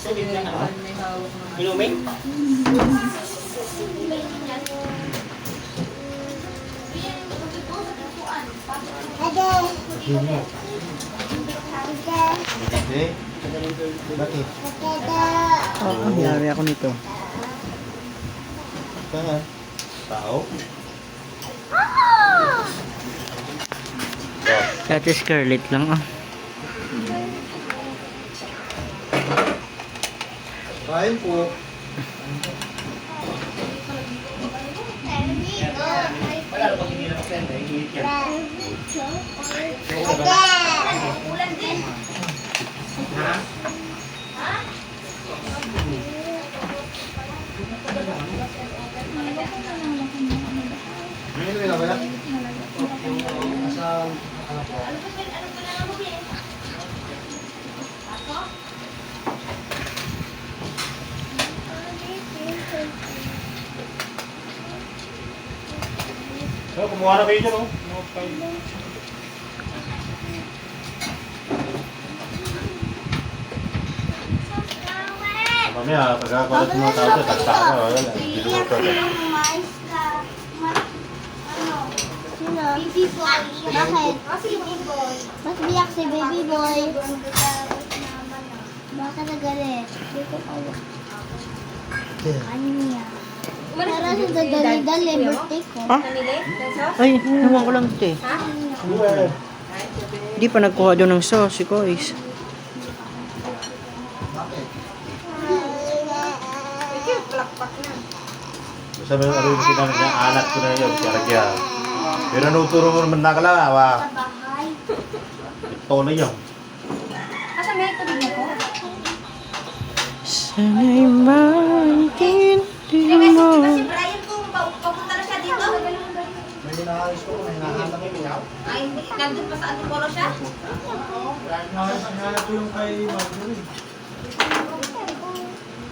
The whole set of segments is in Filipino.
May hawak na. Inumin? Eh, bakit? Yari ako nito. Saan? Tao? Dati Scarlett lang ah. Kain po. Wala na pag hindi na mag-send. Iinit yan. Ha? Ano yung pinabala? Asa, ano po? So, kumuha na kayo dyan, oh. Mamaya, pagkakalat mo mga tao dyan, tagsa ka, wala lang. Dito mo ito. Baby boy. Bakit? Mas biyak si baby boy. Bakit nagalit? Ano niya? Para sa dali-dali, birthday ko. Ha? Ay, naman ko lang ito eh. Hindi pa nagkuha doon ng sauce, si Kois. Sabi mo, ano yung sinabi niya, anak ko na yun, siya. Pero nuturo mo naman na ka lang, awa. Ito na yun. Sana'y maintindihan mo. Brian, kung papunta na siya dito, May hinahalis ko, may hinahanap ko niya. ay, nandun pa sa Antipolo siya? Hinahanap ko yung kay Marjorie.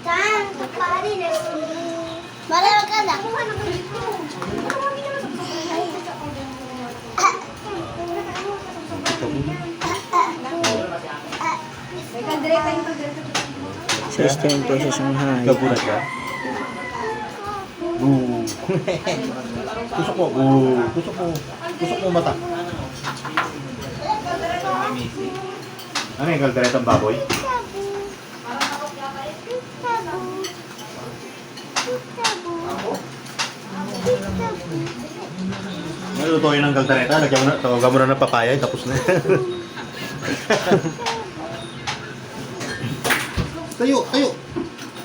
Saan? Sa pari na. Malawag ka na. Sa 10 pesos ang hay. Gabulat ka? Boo. Tusok mo. Boo. Tusok mo. Tusok mo mata. Ano yung kalderetang baboy? Nalutuin ng kaldereta, lagyan mo na, tawagan mo na ng papaya, tapos na. Tayo, tayo.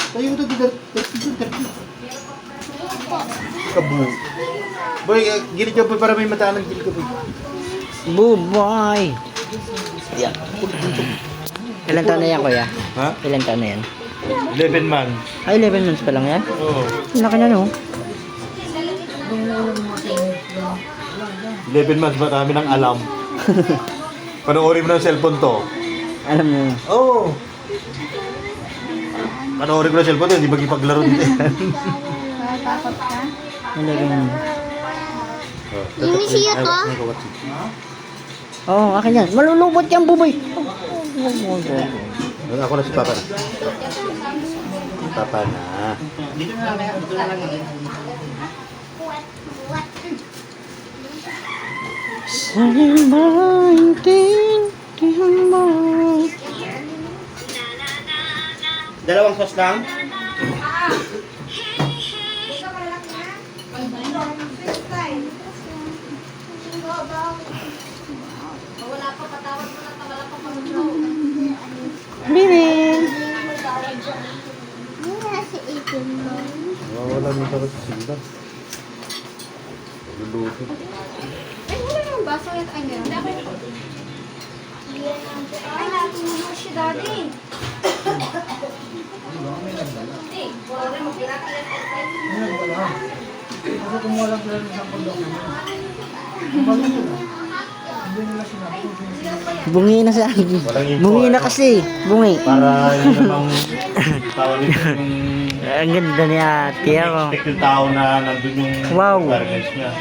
Tayo ito, Kabu. Boy, gilid ka po para may mataan ng gilid ka po. Bubay! Yan. Ilan taon na yan, kuya? Ha? Ilan taon na yan? 11 man. Ay, 11 months pa lang yan? Oo. Laki na no? 11 months, marami nang alam. Panoorin mo ng cellphone to. Alam mo. Oo. Oh. Panoorin ko ng cellphone to, hindi magipaglaro dito yan. Takot ka? 11 months. Yung siya ko? Oo, akin yan. Malulubot yan, bubay. Ako na si Papa na. Papa na. Sana'y maintindihan mo. Dalawang sauce lang? Wala pa, patawad mo na, wala pa pa. Bibi! Wala si Ipin mo. Wala mo dapat sa sila. Luluto. Ay, wala namang baso yan. Ay, meron. Ay, natulog siya dati. Hindi, wala rin mag-pirata yan. Kasi kumuha lang sila ng isang kondok. Balik yun ah. Hindi nila sinabi. Bungi na siya. Walang info, Bungi na ano? kasi. Bungi. Para yun namang tawag nito yung Ang ganda ni ate ako. expect yung tao na nandun yung Wow. requirements niya.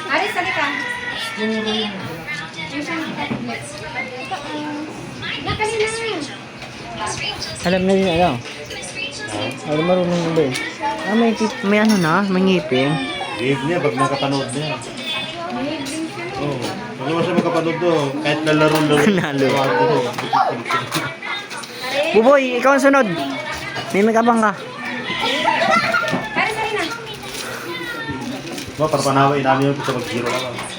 Aris, sali ka. Yung sa tablets. Nakali na. Alam na din, ano? Alam, marunong na ba eh? Ah, may ano na? May ngipin. Game niya pag nakapanood niya. Oo. Pag naman siya makapanood do, kahit lalaro-laro. Nalo. Buboy, ikaw ang sunod. May magabang ka. Kari na. Para panawain namin yung sa mag-zero ka lang.